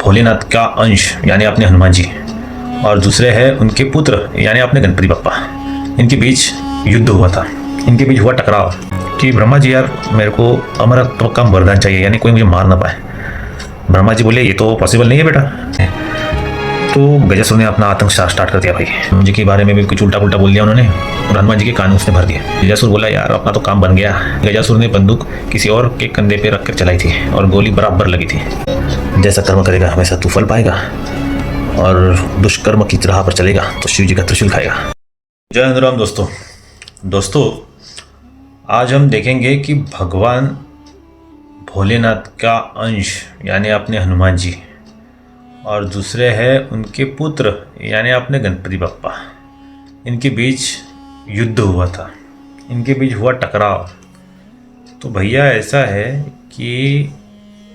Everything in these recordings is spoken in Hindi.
भोलेनाथ का अंश यानी अपने हनुमान जी और दूसरे हैं उनके पुत्र यानी अपने गणपति बप्पा। इनके बीच युद्ध हुआ था, इनके बीच हुआ टकराव कि ब्रह्मा जी यार मेरे को अमरत्व का वरदान चाहिए, यानी कोई मुझे मार ना पाए। ब्रह्मा जी बोले ये तो पॉसिबल नहीं है बेटा। तो गजासुर ने अपना आतंक स्टार्ट कर दिया भाई। हनुमान जी के बारे में भी कुछ उल्टा पुल्टा बोल दिया उन्होंने और हनुमान जी के कान उसने भर दिए। गजासुर बोला यार अपना तो काम बन गया। गजासुर ने बंदूक किसी और के कंधे पे रखकर चलाई थी और गोली बराबर लगी थी। जैसा कर्म करेगा वैसा तू फल पाएगा और दुष्कर्म की राह पर चलेगा तो शिव जी का त्रिशूल खाएगा। जय हिंद राम दोस्तों आज हम देखेंगे कि भगवान भोलेनाथ का अंश यानी अपने हनुमान जी और दूसरे हैं उनके पुत्र यानी अपने गणपति बप्पा। इनके बीच युद्ध हुआ था, इनके बीच हुआ टकराव। तो भैया ऐसा है कि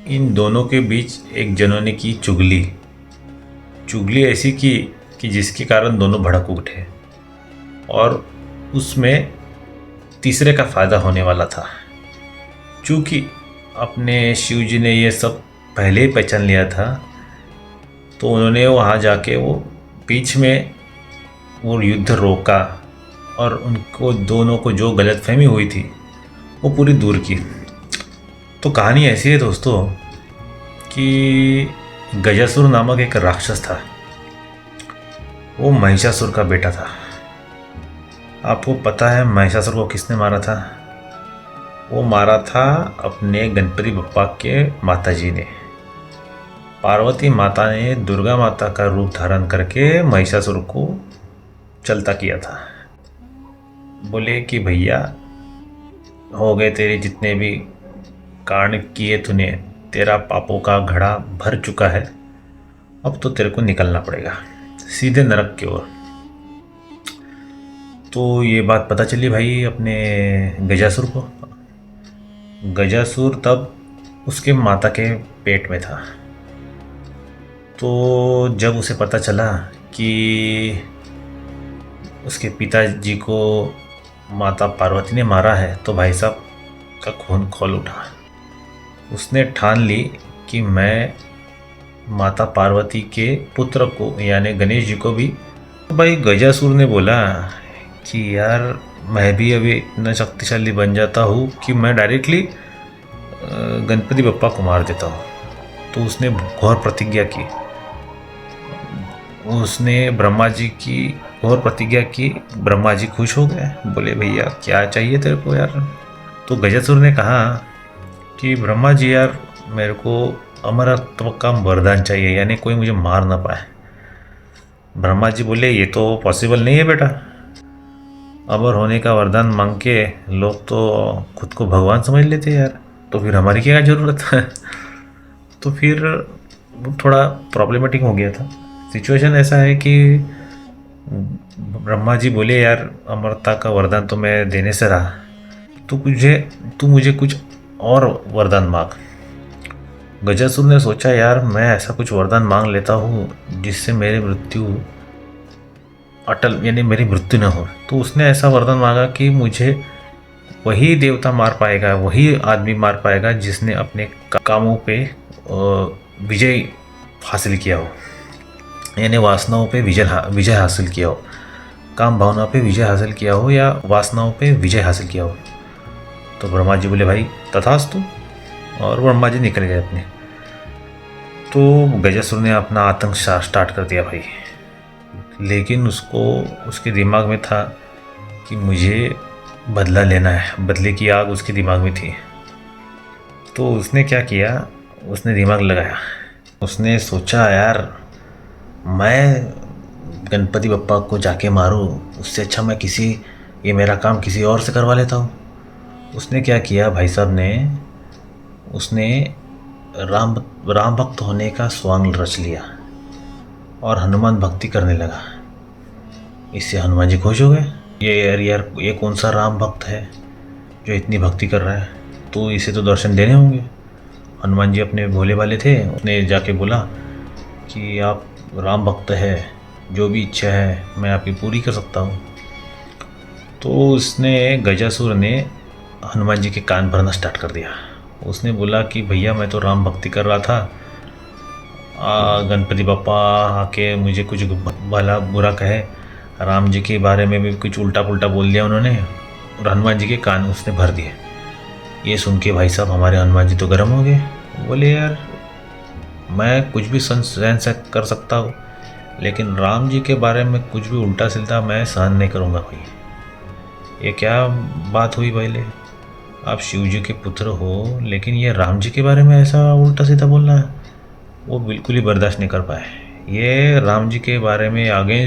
इन दोनों के बीच एक जनों ने की चुगली ऐसी की कि जिसके कारण दोनों भड़क उठे और उसमें तीसरे का फ़ायदा होने वाला था। चूँकि अपने शिव जी ने ये सब पहले ही पहचान लिया था तो उन्होंने वहाँ जाके वो बीच में वो युद्ध रोका और उनको दोनों को जो गलतफहमी हुई थी वो पूरी दूर की। तो कहानी ऐसी है दोस्तों कि गजासुर नामक एक राक्षस था, वो महिषासुर का बेटा था। आपको पता है महिषासुर को किसने मारा था? वो मारा था अपने गणपति बप्पा के माता जी ने। पार्वती माता ने दुर्गा माता का रूप धारण करके महिषासुर को चलता किया था। बोले कि भैया हो गए तेरे जितने भी कांड किए तूने, तेरा पापों का घड़ा भर चुका है, अब तो तेरे को निकलना पड़ेगा सीधे नरक की ओर। तो ये बात पता चली भाई अपने गजासुर को। गजासुर तब उसके माता के पेट में था। तो जब उसे पता चला कि उसके पिताजी को माता पार्वती ने मारा है तो भाई साहब का खून खौल उठा। उसने ठान ली कि मैं माता पार्वती के पुत्र को यानी गणेश जी को भी। तो भाई गजासुर ने बोला कि यार मैं भी अभी इतना शक्तिशाली बन जाता हूँ कि मैं डायरेक्टली गणपति बप्पा को मार देता हूँ। तो उसने घोर प्रतिज्ञा की, उसने ब्रह्मा जी की घोर प्रतिज्ञा की। ब्रह्मा जी खुश हो गए, बोले भैया क्या चाहिए तेरे को यार? तो गजासुर ने कहा कि ब्रह्मा जी यार मेरे को अमरत्व का वरदान चाहिए, यानी कोई मुझे मार ना पाए। ब्रह्मा जी बोले ये तो पॉसिबल नहीं है बेटा। अमर होने का वरदान मांग के लोग तो खुद को भगवान समझ लेते यार, तो फिर हमारी क्या ज़रूरत है? तो फिर थोड़ा प्रॉब्लमेटिक हो गया था। सिचुएशन ऐसा है कि ब्रह्मा जी बोले यार अमरता का वरदान तो मैं देने से रहा, तू मुझे कुछ और वरदान मांग। गजासुर ने सोचा यार मैं ऐसा कुछ वरदान मांग लेता हूँ जिससे मेरी मृत्यु अटल यानी मेरी मृत्यु न हो। तो उसने ऐसा वरदान मांगा कि मुझे वही देवता मार पाएगा, वही आदमी मार पाएगा जिसने अपने कामों पे विजय हासिल किया हो, यानी वासनाओं पे विजय हासिल किया हो, काम भावना पे विजय हासिल किया हो या वासनाओं पे विजय हासिल किया हो। तो ब्रह्मा जी बोले भाई तथास्तु, और ब्रह्मा जी निकल गए अपने। तो गजासुर ने अपना आतंक स्टार्ट कर दिया भाई। लेकिन उसके दिमाग में था कि मुझे बदला लेना है, बदले की आग उसके दिमाग में थी। तो उसने क्या किया, उसने दिमाग लगाया, उसने सोचा यार मैं गणपति बप्पा को जाके मारूं, उससे अच्छा मैं ये मेरा काम किसी और से करवा लेता हूँ। उसने क्या किया भाई साहब ने, उसने राम भक्त होने का स्वांग रच लिया और हनुमान भक्ति करने लगा। इससे हनुमान जी खुश हो गए। ये कौन सा राम भक्त है जो इतनी भक्ति कर रहा है, तो इसे तो दर्शन देने होंगे। हनुमान जी अपने भोले वाले थे, उसने जाके बोला कि आप राम भक्त है, जो भी इच्छा है मैं आपकी पूरी कर सकता हूँ। तो गजासुर ने हनुमान जी के कान भरना स्टार्ट कर दिया। उसने बोला कि भैया मैं तो राम भक्ति कर रहा था, गणपति बप्पा आके मुझे कुछ भला बुरा कहे, राम जी के बारे में भी कुछ उल्टा पुल्टा बोल दिया उन्होंने, और हनुमान जी के कान उसने भर दिए। ये सुन के भाई साहब हमारे हनुमान जी तो गर्म हो गए। बोले यार मैं कुछ भी सहन से कर सकता हूँ, लेकिन राम जी के बारे में कुछ भी उल्टा सीधा मैं सहन नहीं करूँगा भाई। ये क्या बात हुई भाई? आप शिव जी के पुत्र हो, लेकिन ये राम जी के बारे में ऐसा उल्टा सीधा बोलना है, वो बिल्कुल ही बर्दाश्त नहीं कर पाए। ये राम जी के बारे में आगे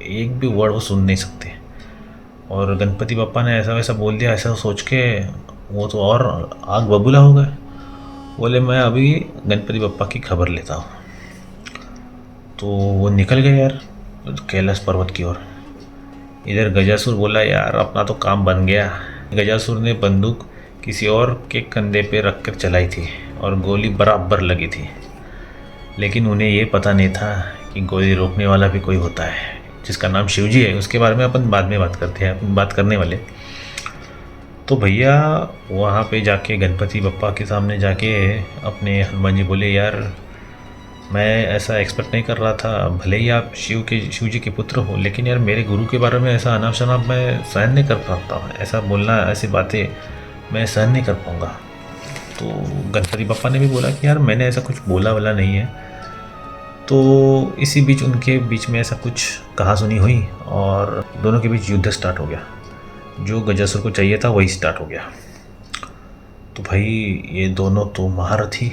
एक भी वर्ड वो सुन नहीं सकते। और गणपति बप्पा ने ऐसा वैसा बोल दिया, ऐसा सोच के वो तो और आग बबूला हो गए। बोले मैं अभी गणपति बप्पा की खबर लेता हूँ। तो वो निकल गए यार कैलाश पर्वत की ओर। इधर गजासुर बोला यार अपना तो काम बन गया। गजासुर ने बंदूक किसी और के कंधे पे रख कर चलाई थी और गोली बराबर लगी थी, लेकिन उन्हें ये पता नहीं था कि गोली रोकने वाला भी कोई होता है जिसका नाम शिवजी है। उसके बारे में अपन बाद में बात करते हैं, अपन बात करने वाले। तो भैया वहाँ पे जाके गणपति बप्पा के सामने जाके अपने हनुमान जी बोले यार मैं ऐसा एक्सपेक्ट नहीं कर रहा था, भले ही आप शिव जी के पुत्र हो, लेकिन यार मेरे गुरु के बारे में ऐसा अनाप शनाप मैं सहन नहीं कर पाता हूँ। ऐसा बोलना, ऐसी बातें मैं सहन नहीं कर पाऊँगा। तो गणपति बप्पा ने भी बोला कि यार मैंने ऐसा कुछ बोला वाला नहीं है। तो इसी बीच उनके बीच में ऐसा कुछ कहा सुनी हुई और दोनों के बीच युद्ध स्टार्ट हो गया। जो गजासुर को चाहिए था वही स्टार्ट हो गया। तो भाई ये दोनों तो महारथी,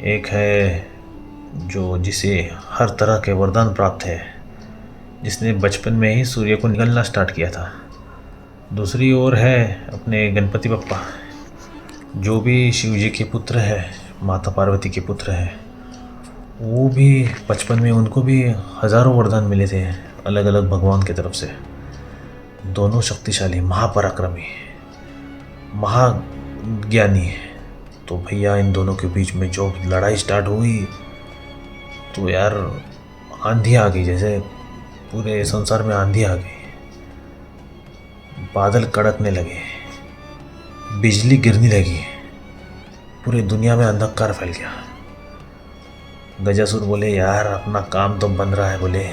एक है जो जिसे हर तरह के वरदान प्राप्त है, जिसने बचपन में ही सूर्य को निगलना स्टार्ट किया था। दूसरी ओर है अपने गणपति बप्पा, जो भी शिव जी के पुत्र है, माता पार्वती के पुत्र है। वो भी बचपन में उनको भी हज़ारों वरदान मिले थे अलग अलग भगवान की तरफ से। दोनों शक्तिशाली, महापराक्रमी, महाज्ञानी। तो भैया इन दोनों के बीच में जो लड़ाई स्टार्ट हुई तो यार आंधी आ गई, जैसे पूरे संसार में आंधी आ गई। बादल कड़कने लगे, बिजली गिरने लगी, पूरी दुनिया में अंधकार फैल गया। गजासुर बोले यार अपना काम तो बन रहा है। बोले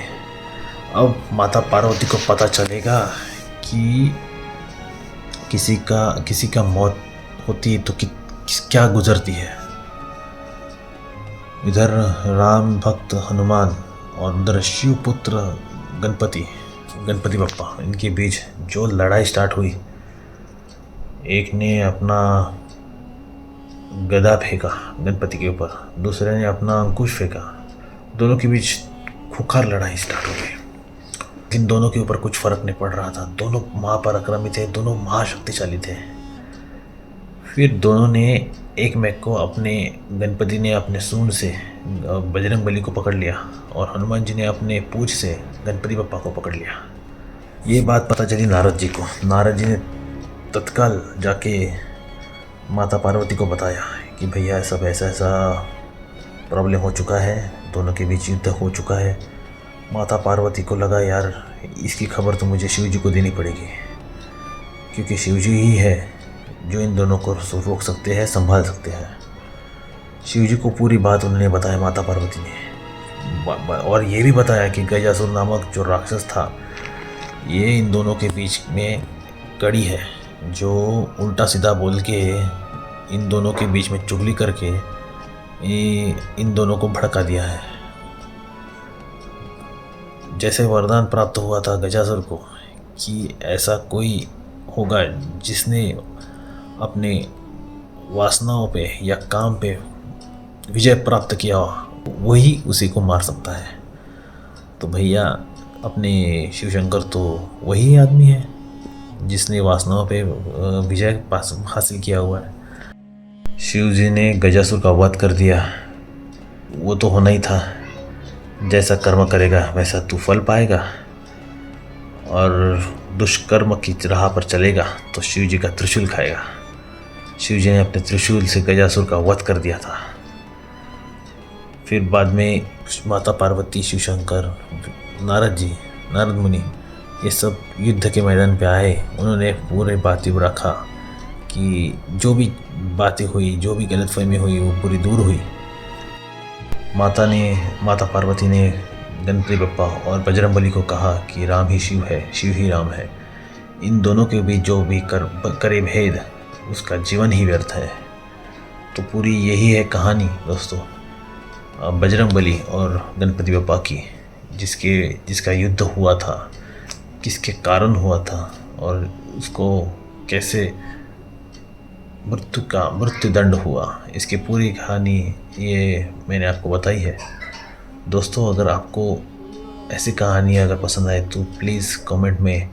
अब माता पार्वती को पता चलेगा कि किसी का मौत होती है तो क्या गुजरती है। इधर राम भक्त हनुमान और उधर शिव पुत्र गणपति बप्पा, इनके बीच जो लड़ाई स्टार्ट हुई, एक ने अपना गदा फेंका गणपति के ऊपर, दूसरे ने अपना अंकुश फेंका। दोनों के बीच खुखार लड़ाई स्टार्ट हो गई। इन दोनों के ऊपर कुछ फर्क नहीं पड़ रहा था। दोनों महापराक्रमी थे, दोनों महाशक्तिशाली थे। फिर दोनों ने एक मैक को गणपति ने अपने सूंड से बजरंग बली को पकड़ लिया और हनुमान जी ने अपने पूंछ से गणपति बप्पा को पकड़ लिया। ये बात पता चली नारद जी को। नारद जी ने तत्काल जाके माता पार्वती को बताया कि भैया सब ऐसा प्रॉब्लम हो चुका है, दोनों के बीच युद्ध हो चुका है। माता पार्वती को लगा यार इसकी खबर तो मुझे शिव जी को देनी पड़ेगी, क्योंकि शिव जी ही है जो इन दोनों को रोक सकते हैं, संभाल सकते हैं। शिव जी को पूरी बात उन्होंने बताया माता पार्वती ने, और ये भी बताया कि गजासुर नामक जो राक्षस था ये इन दोनों के बीच में कड़ी है, जो उल्टा सीधा बोल के इन दोनों के बीच में चुगली करके इन दोनों को भड़का दिया है। जैसे वरदान प्राप्त हुआ था गजासुर को कि ऐसा कोई होगा जिसने अपने वासनाओं पे या काम पे विजय प्राप्त किया, वही उसी को मार सकता है। तो भैया अपने शिव शंकर तो वही आदमी है जिसने वासनाओं पे विजय हासिल किया हुआ है। शिव जी ने गजासुर का वध कर दिया, वो तो होना ही था। जैसा कर्म करेगा वैसा तू फल पाएगा, और दुष्कर्म की राह पर चलेगा तो शिव जी का त्रिशूल खाएगा। शिव जी ने अपने त्रिशूल से गजासुर का वध कर दिया था। फिर बाद में माता पार्वती, शिव शंकर, नारद मुनि ये सब युद्ध के मैदान पे आए। उन्होंने पूरे बातें रखा कि जो भी बातें हुई, जो भी गलतफहमी हुई वो पूरी दूर हुई। माता पार्वती ने गणपति बप्पा और बजरंगबली को कहा कि राम ही शिव है, शिव ही राम है। इन दोनों के बीच जो भी करे भेद, उसका जीवन ही व्यर्थ है। तो पूरी यही है कहानी दोस्तों, बजरंगबली और गणपति बप्पा की, जिसका युद्ध हुआ था, किसके कारण हुआ था और उसको कैसे मृत्युदंड हुआ, इसकी पूरी कहानी ये मैंने आपको बताई है। दोस्तों, अगर आपको ऐसी कहानी अगर पसंद आए तो प्लीज़ कमेंट में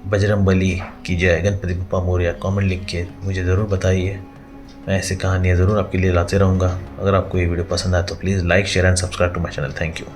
बजरंगबली की जय, गणपति बप्पा मोरया कमेंट लिख के मुझे ज़रूर बताइए। मैं ऐसी कहानियाँ ज़रूर आपके लिए लाते रहूँगा। अगर आपको ये वीडियो पसंद आए तो please like, share and subscribe to my channel. Thank you.